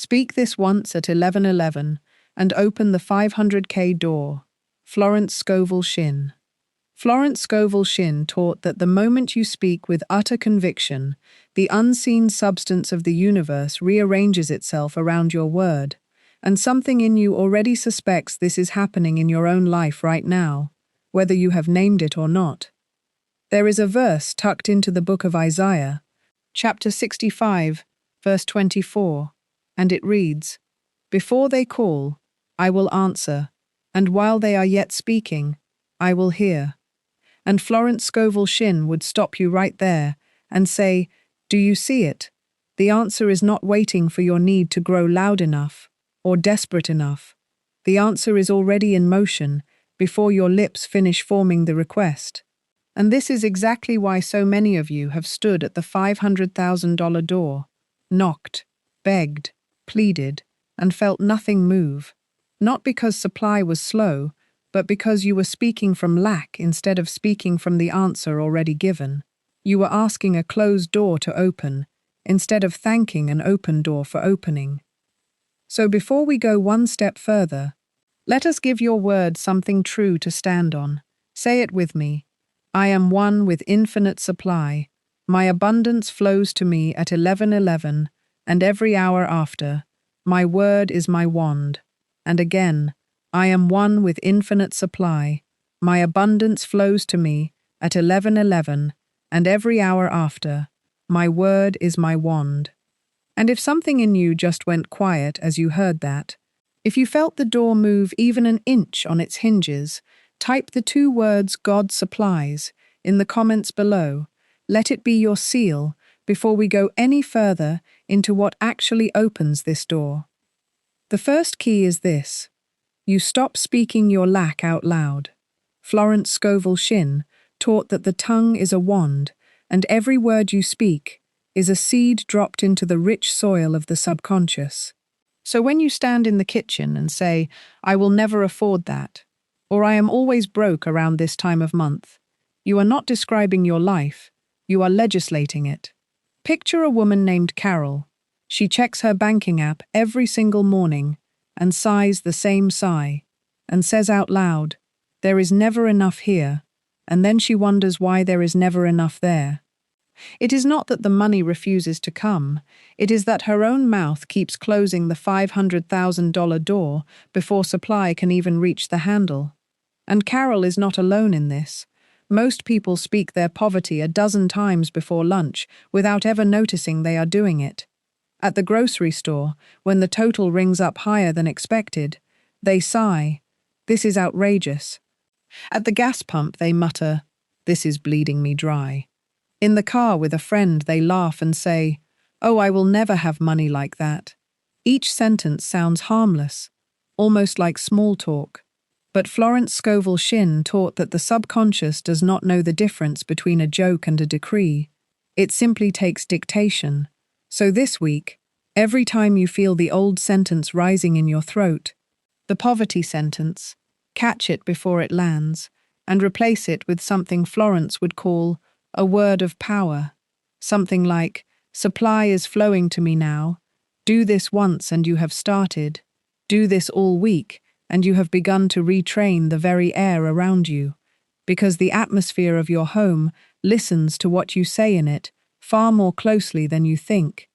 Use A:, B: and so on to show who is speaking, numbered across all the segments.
A: Speak this once at 11:11 and open the 500K door. Florence Scovel Shinn. Florence Scovel Shinn taught that the moment you speak with utter conviction, the unseen substance of the universe rearranges itself around your word, and something in you already suspects this is happening in your own life right now, whether you have named it or not. There is a verse tucked into the book of Isaiah, chapter 65, verse 24, and it reads, "Before they call, I will answer, and while they are yet speaking, I will hear." And Florence Scovel Shinn would stop you right there and say, "Do you see it? The answer is not waiting for your need to grow loud enough or desperate enough. The answer is already in motion before your lips finish forming the request." And this is exactly why so many of you have stood at the $500,000 door, knocked, begged, pleaded, and felt nothing move, not because supply was slow, but because you were speaking from lack instead of speaking from the answer already given. You were asking a closed door to open instead of thanking an open door for opening. So before we go one step further, let us give your word something true to stand on. Say it with me. I am one with infinite supply. My abundance flows to me at 11:11 and every hour after. My word is my wand. And again, I am one with infinite supply. My abundance flows to me at 11:11 and every hour after. My word is my wand. And if something in you just went quiet as you heard that, if you felt the door move even an inch on its hinges, type the two words "God supplies" in the comments below. Let it be your seal before we go any further into what actually opens this door. The first key is this. You stop speaking your lack out loud. Florence Scovel Shinn taught that the tongue is a wand, and every word you speak is a seed dropped into the rich soil of the subconscious. So when you stand in the kitchen and say, "I will never afford that," or "I am always broke around this time of month," you are not describing your life, you are legislating it. Picture a woman named Carol. She checks her banking app every single morning and sighs the same sigh, and says out loud, "There is never enough here," and then she wonders why there is never enough there. It is not that the money refuses to come, it is that her own mouth keeps closing the $500,000 door before supply can even reach the handle. And Carol is not alone in this. Most people speak their poverty a dozen times before lunch without ever noticing they are doing it. At the grocery store, when the total rings up higher than expected, they sigh, "This is outrageous." At the gas pump, they mutter, "This is bleeding me dry." In the car with a friend, they laugh and say, "Oh, I will never have money like that." Each sentence sounds harmless, almost like small talk. But Florence Scovel Shinn taught that the subconscious does not know the difference between a joke and a decree. It simply takes dictation. So this week, every time you feel the old sentence rising in your throat, the poverty sentence, catch it before it lands, and replace it with something Florence would call a word of power. Something like, "Supply is flowing to me now. Do this once and you have started. Do this all week and you have begun to retrain the very air around you, because the atmosphere of your home listens to what you say in it far more closely than you think.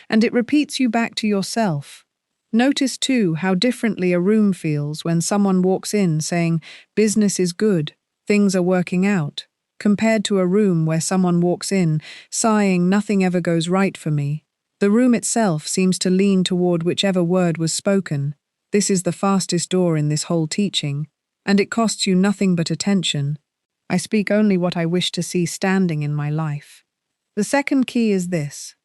A: And it repeats you back to yourself. Notice too how differently a room feels when someone walks in saying, "Business is good, things are working out," compared to a room where someone walks in sighing, "Nothing ever goes right for me." The room itself seems to lean toward whichever word was spoken. This is the fastest door in this whole teaching, and it costs you nothing but attention. I speak only what I wish to see standing in my life. The second key is this.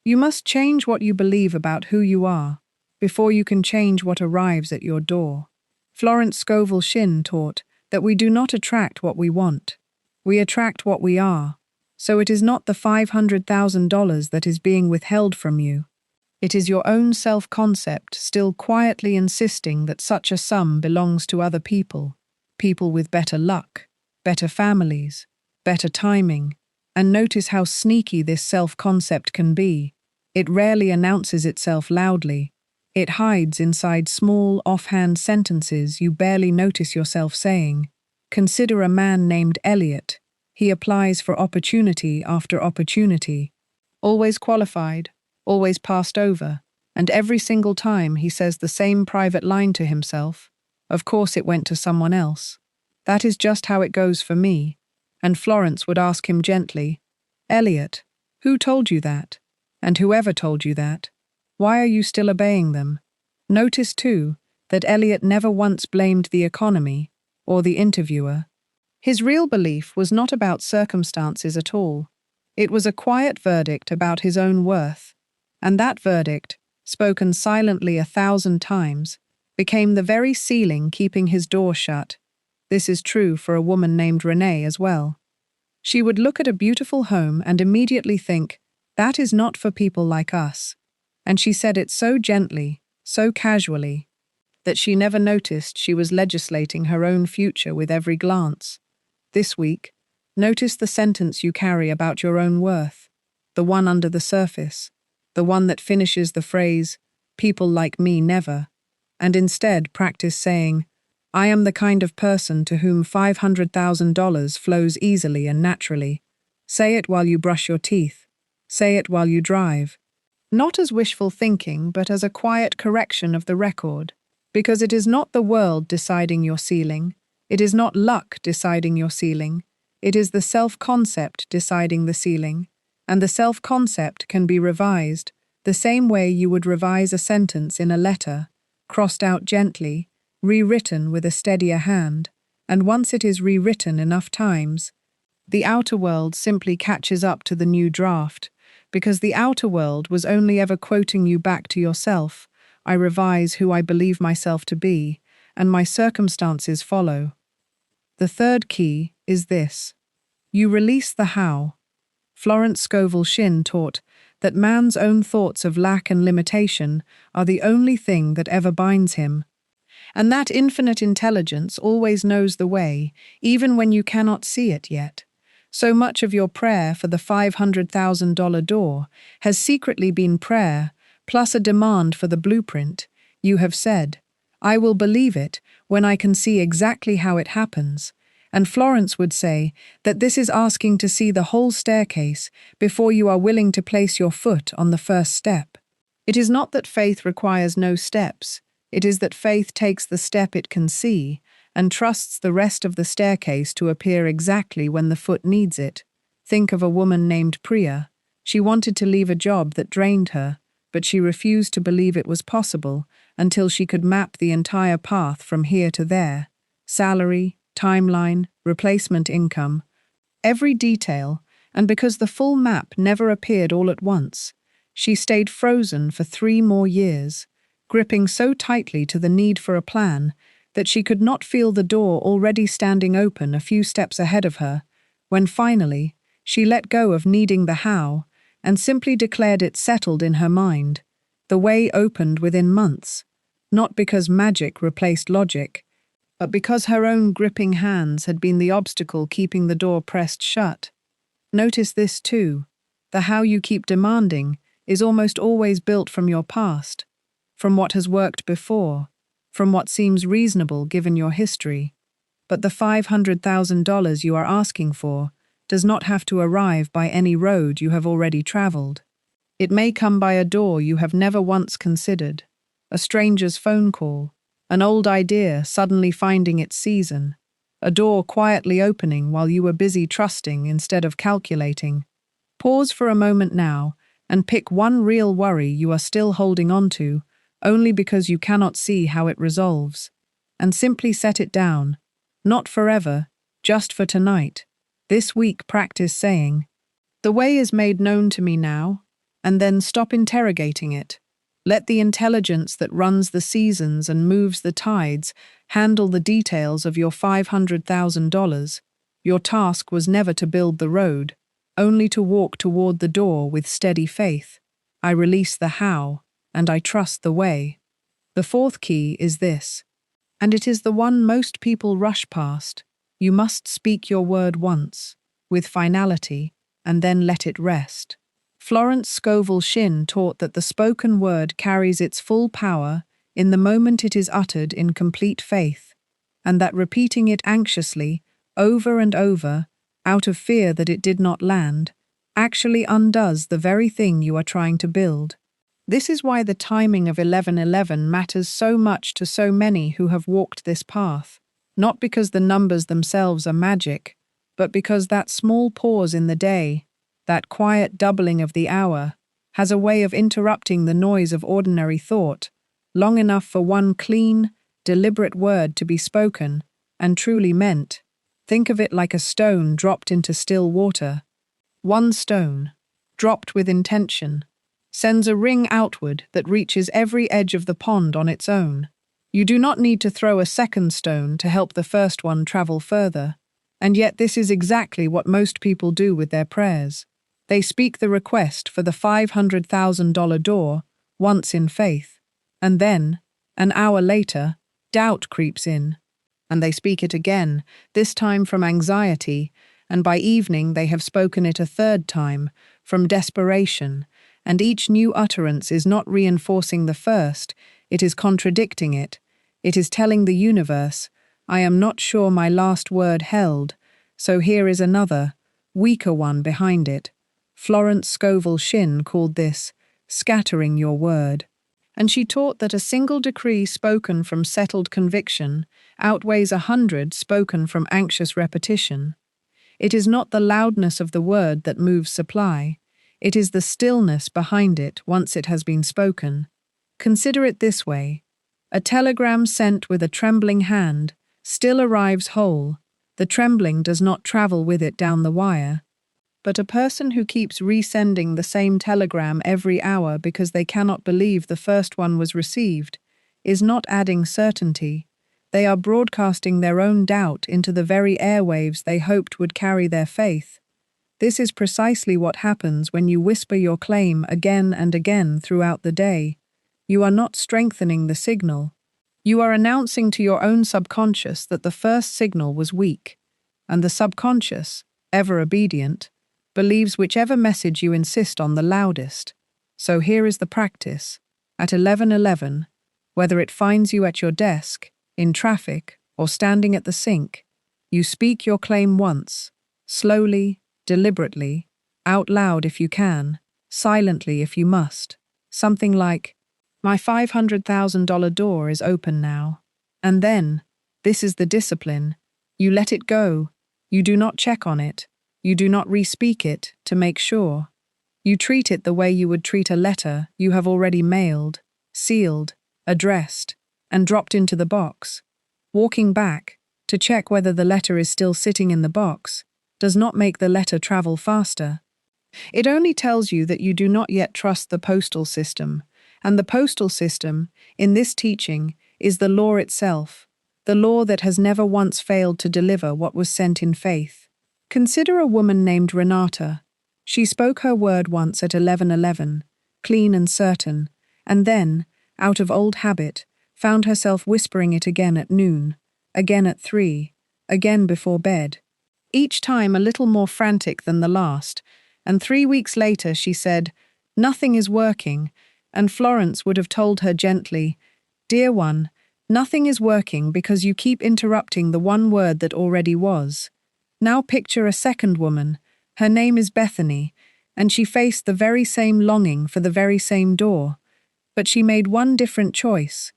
A: You must change what you believe about who you are before you can change what arrives at your door. Florence Scovel Shinn taught that we do not attract what we want. We attract what we are. So it is not the $500,000 that is being withheld from you. It is your own self-concept still quietly insisting that such a sum belongs to other people, people with better luck, better families, better timing. And notice how sneaky this self-concept can be. It rarely announces itself loudly. It hides inside small, offhand sentences you barely notice yourself saying. Consider a man named Elliot. He applies for opportunity after opportunity. Always qualified, always passed over, and every single time he says the same private line to himself, "Of course it went to someone else. That is just how it goes for me." And Florence would ask him gently, "Elliot, who told you that? And whoever told you that, why are you still obeying them?" Notice, too, that Elliot never once blamed the economy or the interviewer. His real belief was not about circumstances at all. It was a quiet verdict about his own worth, and that verdict, spoken silently 1,000 times, became the very ceiling keeping his door shut. This is true for a woman named Renee as well. She would look at a beautiful home and immediately think, "That is not for people like us." And she said it so gently, so casually, that she never noticed she was legislating her own future with every glance. This week, notice the sentence you carry about your own worth, the one under the surface, the one that finishes the phrase, "People like me never," and instead practice saying, "I am the kind of person to whom $500,000 flows easily and naturally." Say it while you brush your teeth. Say it while you drive. Not as wishful thinking, but as a quiet correction of the record. Because it is not the world deciding your ceiling. It is not luck deciding your ceiling. It is the self-concept deciding the ceiling. And the self-concept can be revised, the same way you would revise a sentence in a letter, crossed out gently, rewritten with a steadier hand, and once it is rewritten enough times, the outer world simply catches up to the new draft, because the outer world was only ever quoting you back to yourself. I revise who I believe myself to be, and my circumstances follow. The third key is this. You release the how. Florence Scovel Shinn taught that man's own thoughts of lack and limitation are the only thing that ever binds him. And that infinite intelligence always knows the way, even when you cannot see it yet. So much of your prayer for the $500,000 door has secretly been prayer, plus a demand for the blueprint. You have said, "I will believe it when I can see exactly how it happens." And Florence would say that this is asking to see the whole staircase before you are willing to place your foot on the first step. It is not that faith requires no steps. It is that faith takes the step it can see and trusts the rest of the staircase to appear exactly when the foot needs it. Think of a woman named Priya. She wanted to leave a job that drained her, but she refused to believe it was possible until she could map the entire path from here to there. Salary, timeline, replacement income, every detail, and because the full map never appeared all at once, she stayed frozen for 3 more years, gripping so tightly to the need for a plan that she could not feel the door already standing open a few steps ahead of her, when finally she let go of needing the how and simply declared it settled in her mind. The way opened within months, not because magic replaced logic, but because her own gripping hands had been the obstacle keeping the door pressed shut. Notice this too. The how you keep demanding is almost always built from your past, from what has worked before, from what seems reasonable given your history. But the $500,000 you are asking for does not have to arrive by any road you have already traveled. It may come by a door you have never once considered, a stranger's phone call, an old idea suddenly finding its season, a door quietly opening while you were busy trusting instead of calculating. Pause for a moment now and pick one real worry you are still holding on to, only because you cannot see how it resolves, and simply set it down, not forever, just for tonight. This week practice saying, "The way is made known to me now," and then stop interrogating it. Let the intelligence that runs the seasons and moves the tides handle the details of your $500,000. Your task was never to build the road, only to walk toward the door with steady faith. I release the how, and I trust the way. The fourth key is this, and it is the one most people rush past. You must speak your word once, with finality, and then let it rest. Florence Scovel Shinn taught that the spoken word carries its full power in the moment it is uttered in complete faith, and that repeating it anxiously, over and over, out of fear that it did not land, actually undoes the very thing you are trying to build. This is why the timing of 11:11 matters so much to so many who have walked this path, not because the numbers themselves are magic, but because that small pause in the day, that quiet doubling of the hour, has a way of interrupting the noise of ordinary thought, long enough for one clean, deliberate word to be spoken and truly meant. Think of it like a stone dropped into still water. One stone, dropped with intention, sends a ring outward that reaches every edge of the pond on its own. You do not need to throw a second stone to help the first one travel further, and yet this is exactly what most people do with their prayers. They speak the request for the $500,000 door once in faith, and then, an hour later, doubt creeps in, and they speak it again, this time from anxiety, and by evening they have spoken it a third time, from desperation, and each new utterance is not reinforcing the first, it is contradicting it. It is telling the universe, I am not sure my last word held, so here is another, weaker one behind it. Florence Scovel Shinn called this scattering your word, and she taught that a single decree spoken from settled conviction outweighs 100 spoken from anxious repetition. It is not the loudness of the word that moves supply, it is the stillness behind it once it has been spoken. Consider it this way. A telegram sent with a trembling hand still arrives whole. The trembling does not travel with it down the wire. But a person who keeps resending the same telegram every hour because they cannot believe the first one was received is not adding certainty. They are broadcasting their own doubt into the very airwaves they hoped would carry their faith. This is precisely what happens when you whisper your claim again and again throughout the day. You are not strengthening the signal. You are announcing to your own subconscious that the first signal was weak, and the subconscious, ever obedient, believes whichever message you insist on the loudest. So here is the practice. At 11:11, whether it finds you at your desk, in traffic, or standing at the sink, you speak your claim once, slowly, deliberately, out loud if you can, silently if you must. Something like, my $500,000 door is open now. And then, this is the discipline. You let it go. You do not check on it. You do not re-speak it to make sure. You treat it the way you would treat a letter you have already mailed, sealed, addressed, and dropped into the box. Walking back, to check whether the letter is still sitting in the box, does not make the letter travel faster. It only tells you that you do not yet trust the postal system, and the postal system, in this teaching, is the law itself, the law that has never once failed to deliver what was sent in faith. Consider a woman named Renata. She spoke her word once at 11:11, clean and certain, and then, out of old habit, found herself whispering it again at noon, again at 3, again before bed. Each time a little more frantic than the last, and 3 weeks later she said, "Nothing is working," and Florence would have told her gently, "Dear one, nothing is working because you keep interrupting the one word that already was." Now picture a second woman. Her name is Bethany, and she faced the very same longing for the very same door, but she made one different choice.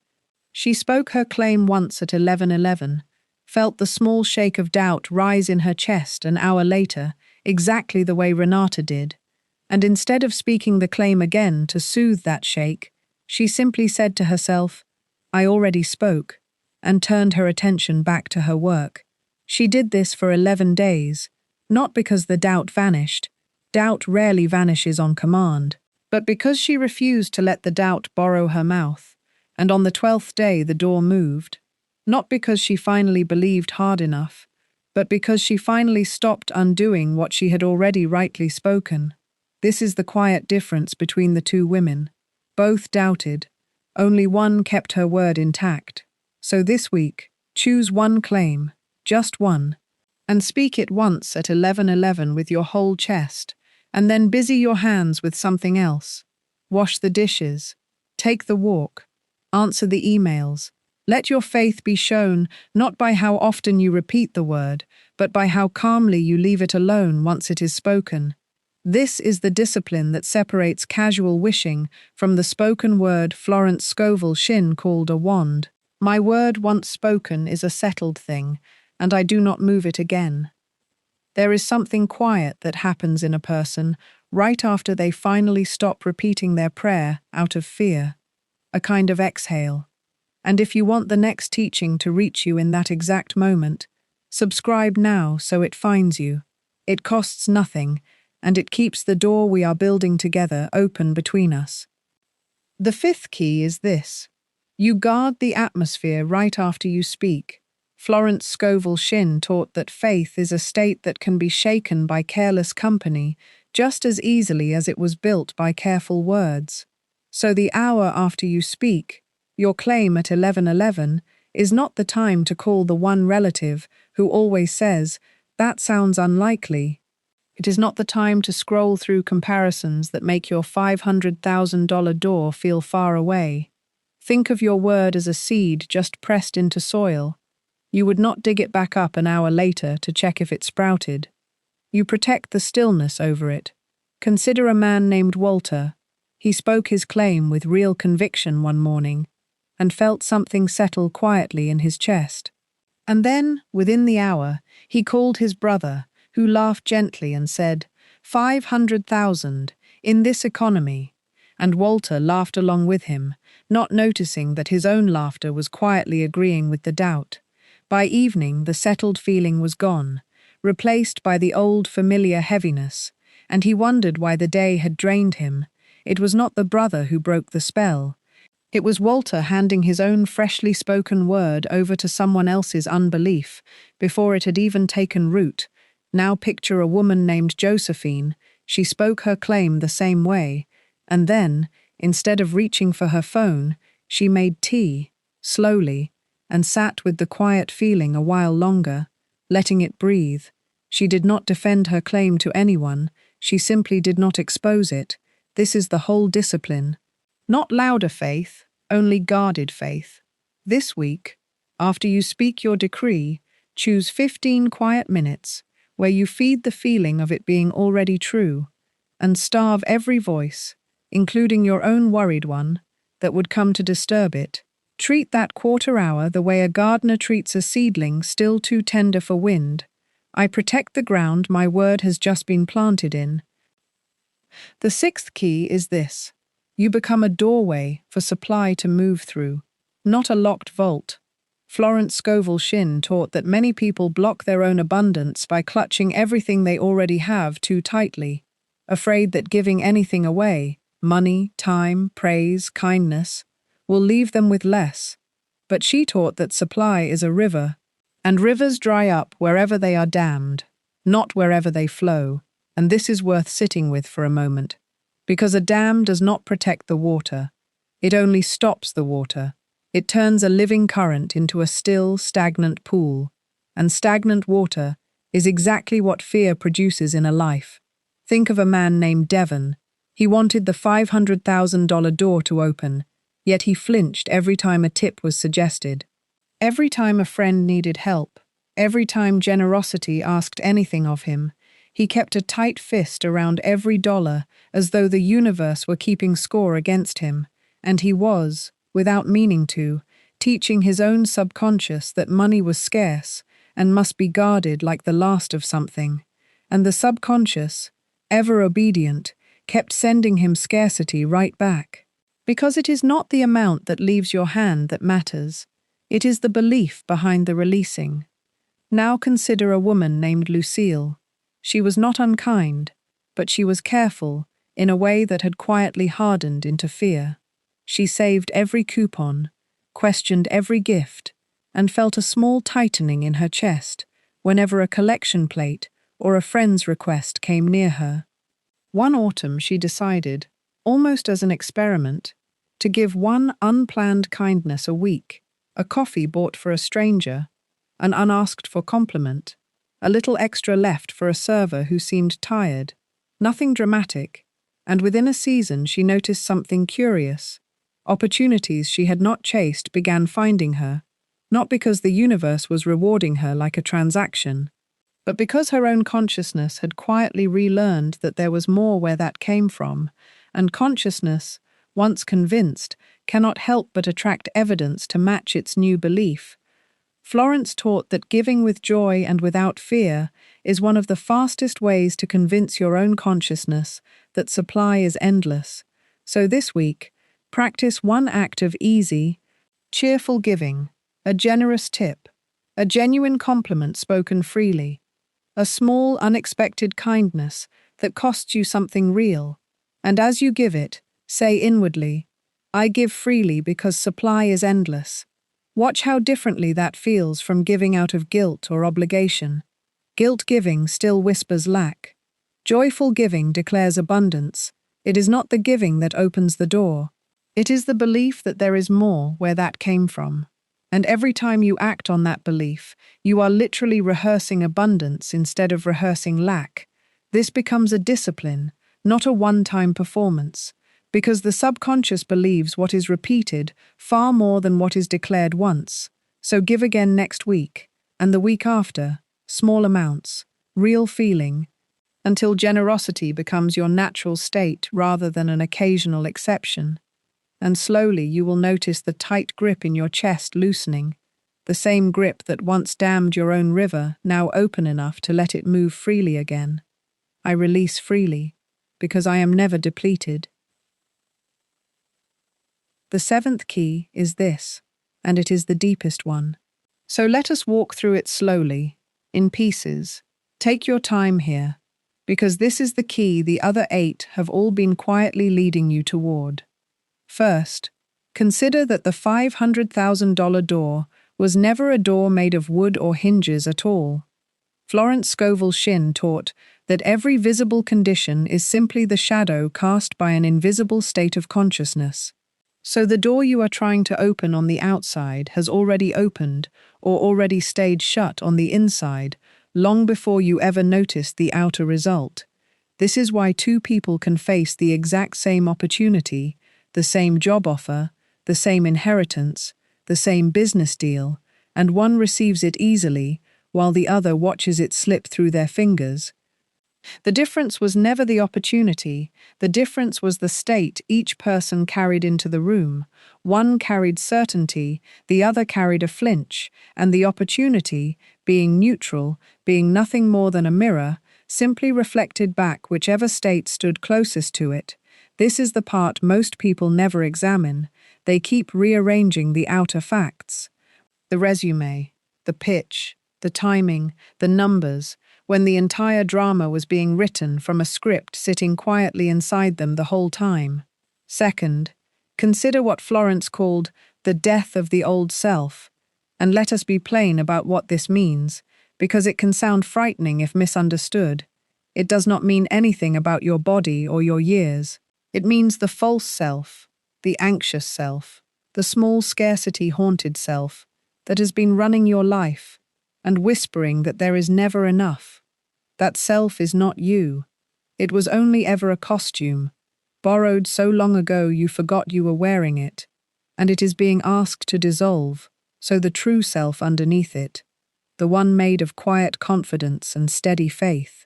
A: She spoke her claim once at 11:11, felt the small shake of doubt rise in her chest an hour later, exactly the way Renata did, and instead of speaking the claim again to soothe that shake, she simply said to herself, "I already spoke," and turned her attention back to her work. She did this for 11 days, not because the doubt vanished. Doubt rarely vanishes on command, but because she refused to let the doubt borrow her mouth, and on the 12th day the door moved, not because she finally believed hard enough, but because she finally stopped undoing what she had already rightly spoken. This is the quiet difference between the two women. Both doubted. Only one kept her word intact. So this week, choose one claim, just one, and speak it once at 11:11 with your whole chest, and then busy your hands with something else. Wash the dishes, take the walk, answer the emails. Let your faith be shown not by how often you repeat the word, but by how calmly you leave it alone once it is spoken. This is the discipline that separates casual wishing from the spoken word Florence Scovel Shinn called a wand. My word once spoken is a settled thing, and I do not move it again. There is something quiet that happens in a person right after they finally stop repeating their prayer out of fear, a kind of exhale. And if you want the next teaching to reach you in that exact moment, subscribe now so it finds you. It costs nothing, and it keeps the door we are building together open between us. The fifth key is this: you guard the atmosphere right after you speak. Florence Scovel Shinn taught that faith is a state that can be shaken by careless company just as easily as it was built by careful words. So the hour after you speak, your claim at 11:11, is not the time to call the one relative who always says, "That sounds unlikely." It is not the time to scroll through comparisons that make your $500,000 door feel far away. Think of your word as a seed just pressed into soil. You would not dig it back up an hour later to check if it sprouted. You protect the stillness over it. Consider a man named Walter. He spoke his claim with real conviction one morning and felt something settle quietly in his chest. And then, within the hour, he called his brother, who laughed gently and said, 500,000, in this economy. And Walter laughed along with him, not noticing that his own laughter was quietly agreeing with the doubt. By evening, the settled feeling was gone, replaced by the old familiar heaviness, and he wondered why the day had drained him. It was not the brother who broke the spell. It was Walter handing his own freshly spoken word over to someone else's unbelief before it had even taken root. Now picture a woman named Josephine. She spoke her claim the same way, and then, instead of reaching for her phone, she made tea, slowly, and sat with the quiet feeling a while longer, letting it breathe. She did not defend her claim to anyone, she simply did not expose it. This is the whole discipline. Not louder faith, only guarded faith. This week, after you speak your decree, choose 15 quiet minutes where you feed the feeling of it being already true, and starve every voice, including your own worried one, that would come to disturb it. Treat that quarter hour the way a gardener treats a seedling still too tender for wind. I protect the ground my word has just been planted in. The sixth key is this: you become a doorway for supply to move through, not a locked vault. Florence Scovel Shinn taught that many people block their own abundance by clutching everything they already have too tightly, afraid that giving anything away, money, time, praise, kindness, will leave them with less. But she taught that supply is a river, and rivers dry up wherever they are dammed, not wherever they flow, and this is worth sitting with for a moment, because a dam does not protect the water, it only stops the water. It turns a living current into a still, stagnant pool, and stagnant water is exactly what fear produces in a life. Think of a man named Devon. He wanted the $500,000 door to open, yet he flinched every time a tip was suggested. Every time a friend needed help, every time generosity asked anything of him, he kept a tight fist around every dollar as though the universe were keeping score against him, and he was, without meaning to, teaching his own subconscious that money was scarce and must be guarded like the last of something. And the subconscious, ever obedient, kept sending him scarcity right back. Because it is not the amount that leaves your hand that matters, it is the belief behind the releasing. Now consider a woman named Lucille. She was not unkind, but she was careful in a way that had quietly hardened into fear. She saved every coupon, questioned every gift, and felt a small tightening in her chest whenever a collection plate or a friend's request came near her. One autumn she decided, almost as an experiment, to give one unplanned kindness a week, a coffee bought for a stranger, an unasked-for compliment, a little extra left for a server who seemed tired. Nothing dramatic, and within a season she noticed something curious. Opportunities she had not chased began finding her, not because the universe was rewarding her like a transaction, but because her own consciousness had quietly relearned that there was more where that came from, and consciousness, once convinced, cannot help but attract evidence to match its new belief. Florence taught that giving with joy and without fear is one of the fastest ways to convince your own consciousness that supply is endless. So this week, practice one act of easy, cheerful giving, a generous tip, a genuine compliment spoken freely, a small, unexpected kindness that costs you something real. And as you give it, say inwardly, I give freely because supply is endless. Watch how differently that feels from giving out of guilt or obligation. Guilt giving still whispers lack. Joyful giving declares abundance. It is not the giving that opens the door. It is the belief that there is more where that came from. And every time you act on that belief, you are literally rehearsing abundance instead of rehearsing lack. This becomes a discipline, not a one-time performance, because the subconscious believes what is repeated far more than what is declared once. So give again next week, and the week after, small amounts, real feeling, until generosity becomes your natural state rather than an occasional exception. And slowly you will notice the tight grip in your chest loosening, the same grip that once dammed your own river, now open enough to let it move freely again. I release freely, because I am never depleted. The seventh key is this, and it is the deepest one. So let us walk through it slowly, in pieces. Take your time here, because this is the key the other 8 have all been quietly leading you toward. First, consider that the $500,000 door was never a door made of wood or hinges at all. Florence Scovel Shinn taught that every visible condition is simply the shadow cast by an invisible state of consciousness. So the door you are trying to open on the outside has already opened or already stayed shut on the inside long before you ever noticed the outer result. This is why 2 people can face the exact same opportunity, the same job offer, the same inheritance, the same business deal, and one receives it easily while the other watches it slip through their fingers. The difference was never the opportunity, the difference was the state each person carried into the room. One carried certainty, the other carried a flinch, and the opportunity, being neutral, being nothing more than a mirror, simply reflected back whichever state stood closest to it. This is the part most people never examine. They keep rearranging the outer facts. The resume, the pitch, the timing, the numbers, when the entire drama was being written from a script sitting quietly inside them the whole time. Second, consider what Florence called the death of the old self, and let us be plain about what this means, because it can sound frightening if misunderstood. It does not mean anything about your body or your years. It means the false self, the anxious self, the small scarcity-haunted self that has been running your life and whispering that there is never enough. That self is not you. It was only ever a costume, borrowed so long ago you forgot you were wearing it, and it is being asked to dissolve, so the true self underneath it, the one made of quiet confidence and steady faith,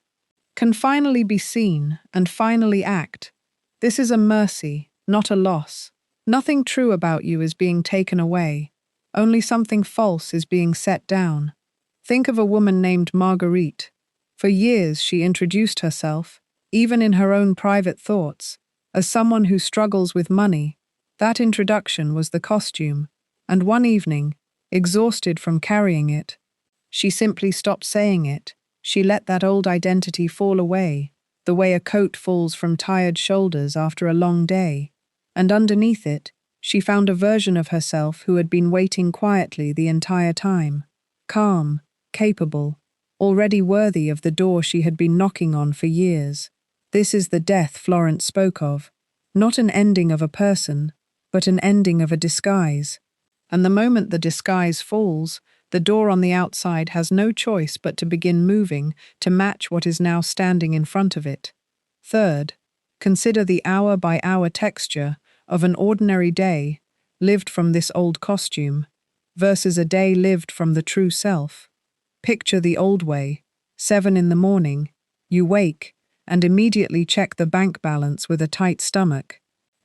A: can finally be seen and finally act. This is a mercy, not a loss. Nothing true about you is being taken away. Only something false is being set down. Think of a woman named Marguerite. For years she introduced herself, even in her own private thoughts, as someone who struggles with money. That introduction was the costume, and one evening, exhausted from carrying it, she simply stopped saying it. She let that old identity fall away, the way a coat falls from tired shoulders after a long day. And underneath it, she found a version of herself who had been waiting quietly the entire time, calm, capable, already worthy of the door she had been knocking on for years. This is the death Florence spoke of, not an ending of a person, but an ending of a disguise. And the moment the disguise falls, the door on the outside has no choice but to begin moving to match what is now standing in front of it. Third, consider the hour-by-hour texture of an ordinary day lived from this old costume versus a day lived from the true self. Picture the old way. 7 in the morning, you wake and immediately check the bank balance with a tight stomach.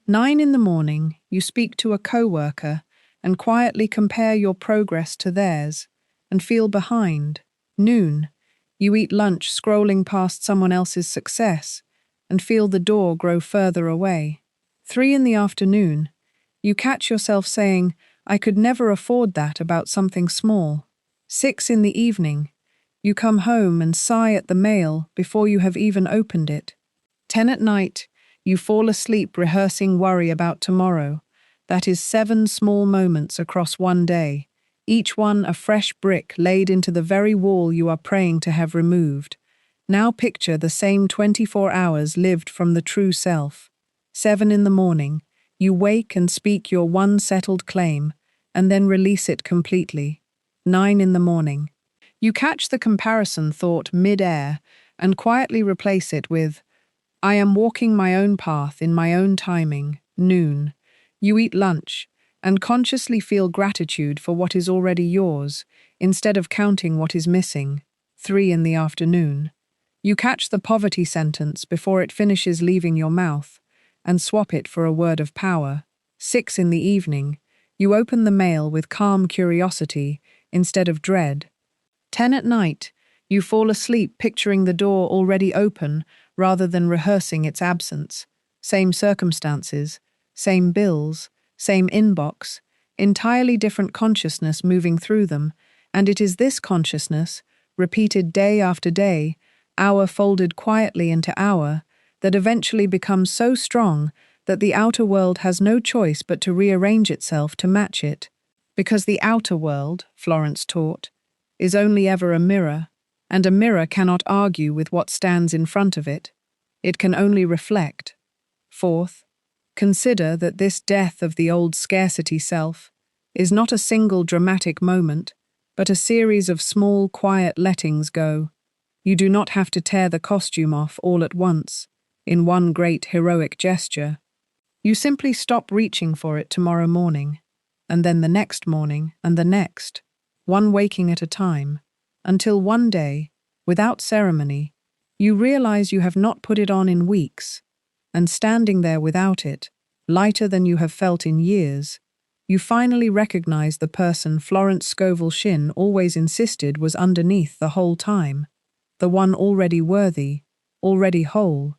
A: 9 in the morning, you speak to a coworker and quietly compare your progress to theirs and feel behind. Noon, you eat lunch scrolling past someone else's success and feel the door grow further away. 3 in the afternoon, you catch yourself saying, "I could never afford that about something small." 6 in the evening, you come home and sigh at the mail before you have even opened it. 10 at night, you fall asleep rehearsing worry about tomorrow. That is 7 small moments across one day, each one a fresh brick laid into the very wall you are praying to have removed. Now picture the same 24 hours lived from the true self. 7 in the morning, you wake and speak your one settled claim, and then release it completely. 9 in the morning, you catch the comparison thought mid-air and quietly replace it with, "I am walking my own path in my own timing." Noon, you eat lunch and consciously feel gratitude for what is already yours, instead of counting what is missing. 3 in the afternoon, you catch the poverty sentence before it finishes leaving your mouth and swap it for a word of power. 6 in the evening, you open the mail with calm curiosity instead of dread. 10 at night, you fall asleep picturing the door already open rather than rehearsing its absence. Same circumstances, same bills, same inbox, entirely different consciousness moving through them, and it is this consciousness, repeated day after day, hour folded quietly into hour, that eventually becomes so strong that the outer world has no choice but to rearrange itself to match it. Because the outer world, Florence taught, is only ever a mirror, and a mirror cannot argue with what stands in front of it. It can only reflect. Fourth, consider that this death of the old scarcity self is not a single dramatic moment, but a series of small, quiet lettings go. You do not have to tear the costume off all at once, in one great heroic gesture. You simply stop reaching for it tomorrow morning, and then the next morning, and the next, one waking at a time, until one day, without ceremony, you realize you have not put it on in weeks, and standing there without it, lighter than you have felt in years, you finally recognize the person Florence Scovel Shinn always insisted was underneath the whole time, the one already worthy, already whole,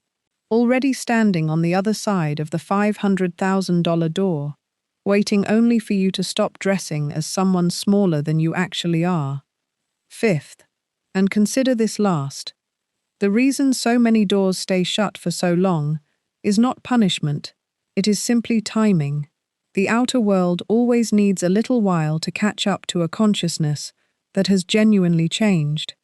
A: already standing on the other side of the $500,000 door, waiting only for you to stop dressing as someone smaller than you actually are. Fifth, and consider this last, the reason so many doors stay shut for so long is not punishment, it is simply timing. The outer world always needs a little while to catch up to a consciousness that has genuinely changed.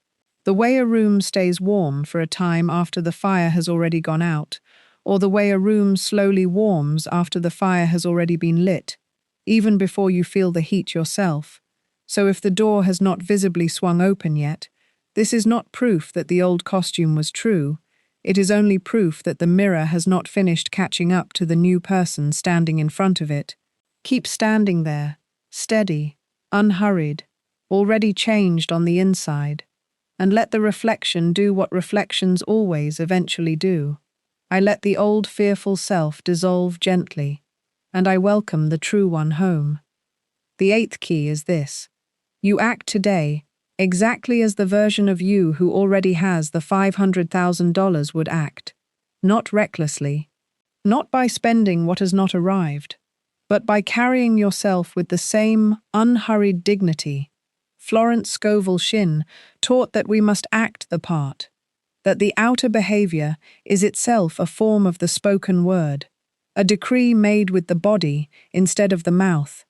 A: The way a room stays warm for a time after the fire has already gone out, or the way a room slowly warms after the fire has already been lit, even before you feel the heat yourself. So if the door has not visibly swung open yet, this is not proof that the old costume was true. It is only proof that the mirror has not finished catching up to the new person standing in front of it. Keep standing there, steady, unhurried, already changed on the inside, and let the reflection do what reflections always eventually do. I let the old fearful self dissolve gently, and I welcome the true one home. The 8th key is this. You act today exactly as the version of you who already has the $500,000 would act, not recklessly, not by spending what has not arrived, but by carrying yourself with the same unhurried dignity. Florence Scovel Shinn taught that we must act the part, that the outer behavior is itself a form of the spoken word, a decree made with the body instead of the mouth.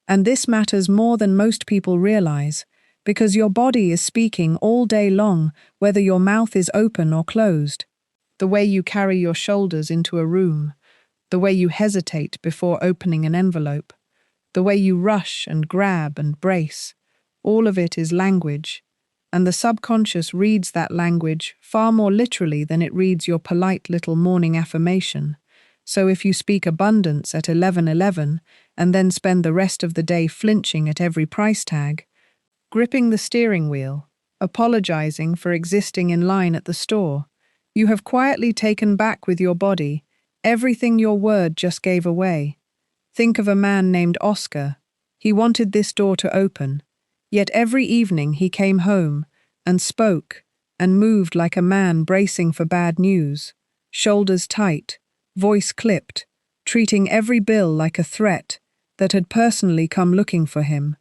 A: And this matters more than most people realize, because your body is speaking all day long, whether your mouth is open or closed. The way you carry your shoulders into a room, the way you hesitate before opening an envelope, the way you rush and grab and brace, all of it is language, and the subconscious reads that language far more literally than it reads your polite little morning affirmation. So if you speak abundance at 11:11 and then spend the rest of the day flinching at every price tag, gripping the steering wheel, apologizing for existing in line at the store, you have quietly taken back with your body everything your word just gave away. Think of a man named Oscar. He wanted this door to open, yet every evening he came home and spoke and moved like a man bracing for bad news, shoulders tight, voice clipped, treating every bill like a threat that had personally come looking for him.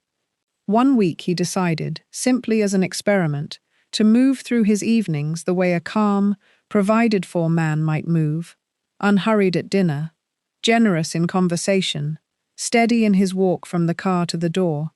A: One week he decided, simply as an experiment, to move through his evenings the way a calm, provided-for man might move, unhurried at dinner, generous in conversation, steady in his walk from the car to the door.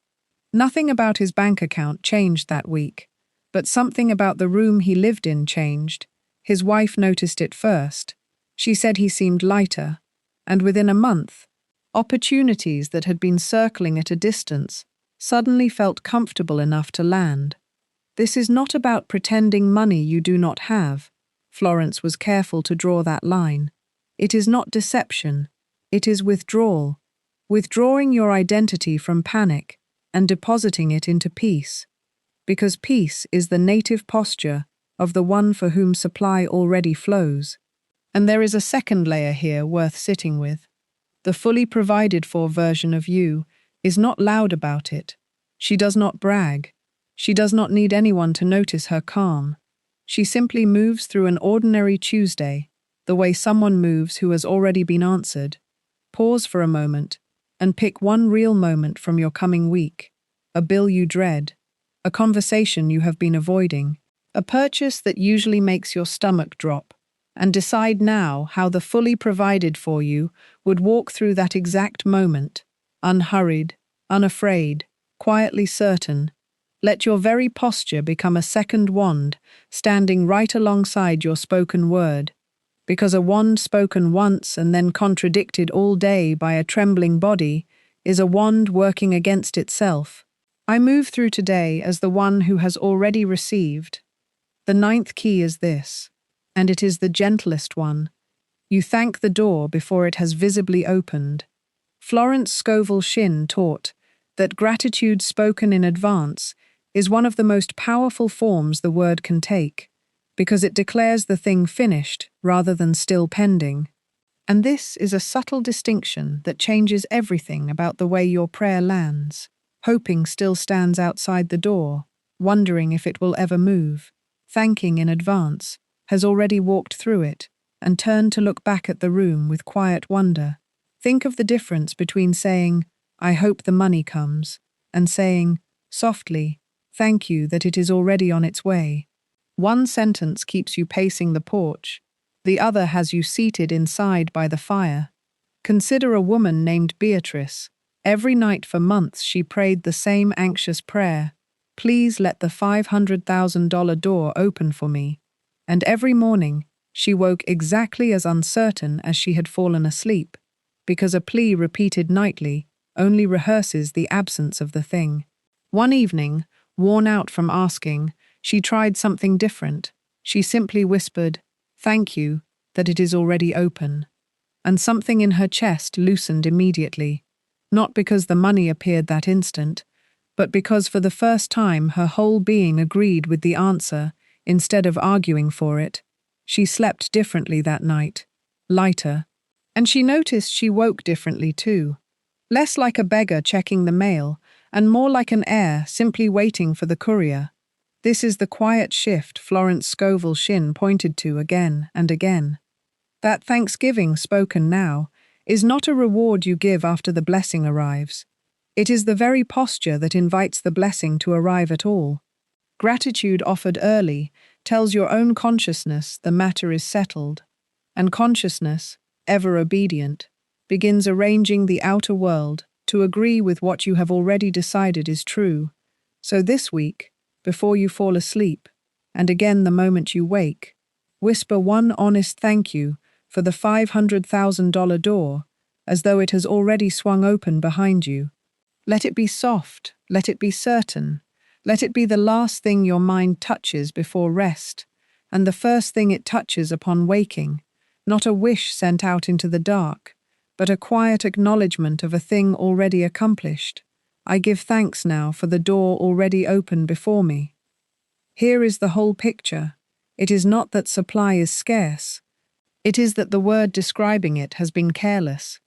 A: Nothing about his bank account changed that week, but something about the room he lived in changed. His wife noticed it first. She said he seemed lighter, and within a month, opportunities that had been circling at a distance suddenly felt comfortable enough to land. This is not about pretending money you do not have. Florence was careful to draw that line. It is not deception. It is withdrawal. Withdrawing your identity from panic and depositing it into peace. Because peace is the native posture of the one for whom supply already flows. And there is a second layer here worth sitting with. The fully provided-for version of you is not loud about it. She does not brag. She does not need anyone to notice her calm. She simply moves through an ordinary Tuesday, the way someone moves who has already been answered. Pause for a moment and pick one real moment from your coming week. A bill you dread, a conversation you have been avoiding, a purchase that usually makes your stomach drop, and decide now how the fully provided for you would walk through that exact moment, unhurried, unafraid, quietly certain. Let your very posture become a second wand, standing right alongside your spoken word. Because a wand spoken once and then contradicted all day by a trembling body is a wand working against itself. I move through today as the one who has already received. The ninth key is this, and it is the gentlest one. You thank the door before it has visibly opened. Florence Scovel Shinn taught that gratitude spoken in advance is one of the most powerful forms the word can take, because it declares the thing finished rather than still pending. And this is a subtle distinction that changes everything about the way your prayer lands. Hoping still stands outside the door, wondering if it will ever move. Thanking in advance has already walked through it and turned to look back at the room with quiet wonder. Think of the difference between saying, "I hope the money comes," and saying, softly, "Thank you that it is already on its way." One sentence keeps you pacing the porch, the other has you seated inside by the fire. Consider a woman named Beatrice. Every night for months she prayed the same anxious prayer, "Please let the $500,000 door open for me." And every morning she woke exactly as uncertain as she had fallen asleep, because a plea repeated nightly only rehearses the absence of the thing. One evening, worn out from asking, she tried something different. She simply whispered, "Thank you, that it is already open." And something in her chest loosened immediately, not because the money appeared that instant, but because for the first time her whole being agreed with the answer instead of arguing for it. She slept differently that night, lighter, and she noticed she woke differently too. Less like a beggar checking the mail, and more like an heir simply waiting for the courier. This is the quiet shift Florence Scovel Shinn pointed to again and again. That thanksgiving spoken now is not a reward you give after the blessing arrives. It is the very posture that invites the blessing to arrive at all. Gratitude offered early tells your own consciousness the matter is settled, and consciousness, ever obedient, begins arranging the outer world to agree with what you have already decided is true. So this week, before you fall asleep, and again the moment you wake, whisper one honest thank you for the $500,000 door, as though it has already swung open behind you. Let it be soft, let it be certain, Let it be the last thing your mind touches before rest, and the first thing it touches upon waking, not a wish sent out into the dark, but a quiet acknowledgement of a thing already accomplished. I give thanks now for the door already open before me. Here is the whole picture. It is not that supply is scarce. It is that the word describing it has been careless.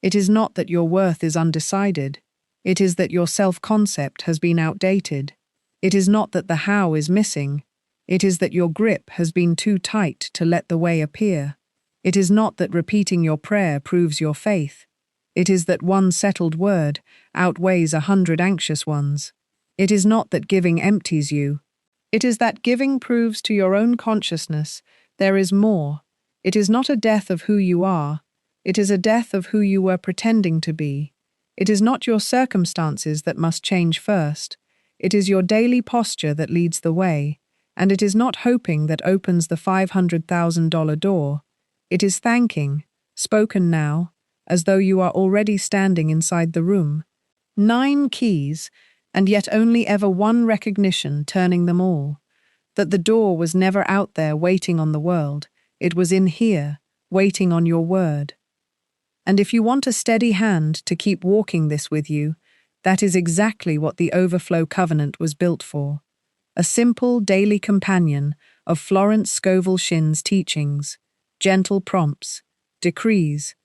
A: It is not that your worth is undecided. It is that your self-concept has been outdated. It is not that the how is missing. It is that your grip has been too tight to let the way appear. It is not that repeating your prayer proves your faith. It is that one settled word outweighs 100 anxious ones. It is not that giving empties you. It is that giving proves to your own consciousness there is more. It is not a death of who you are. It is a death of who you were pretending to be. It is not your circumstances that must change first. It is your daily posture that leads the way, and it is not hoping that opens the $500,000 door. It is thanking, spoken now, as though you are already standing inside the room. 9 keys, and yet only ever one recognition turning them all. That the door was never out there waiting on the world. It was in here, waiting on your word. And if you want a steady hand to keep walking this with you, that is exactly what the Overflow Covenant was built for. A simple daily companion of Florence Scovel Shinn's teachings, gentle prompts, decrees,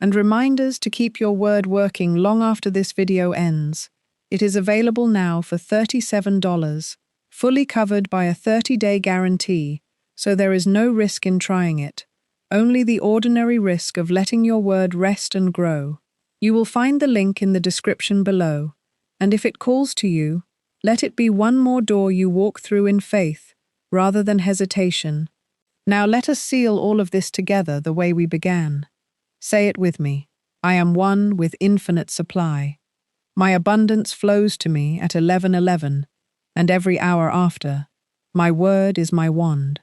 A: and reminders to keep your word working long after this video ends. It is available now for $37, fully covered by a 30-day guarantee, so there is no risk in trying it, only the ordinary risk of letting your word rest and grow. You will find the link in the description below, and if it calls to you, let it be one more door you walk through in faith, rather than hesitation. Now let us seal all of this together the way we began. Say it with me. I am one with infinite supply. My abundance flows to me at 11:11, and every hour after. My word is my wand.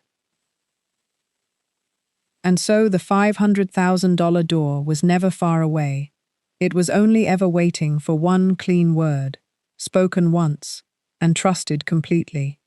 A: And so the $500,000 door was never far away. It was only ever waiting for one clean word, spoken once, and trusted completely.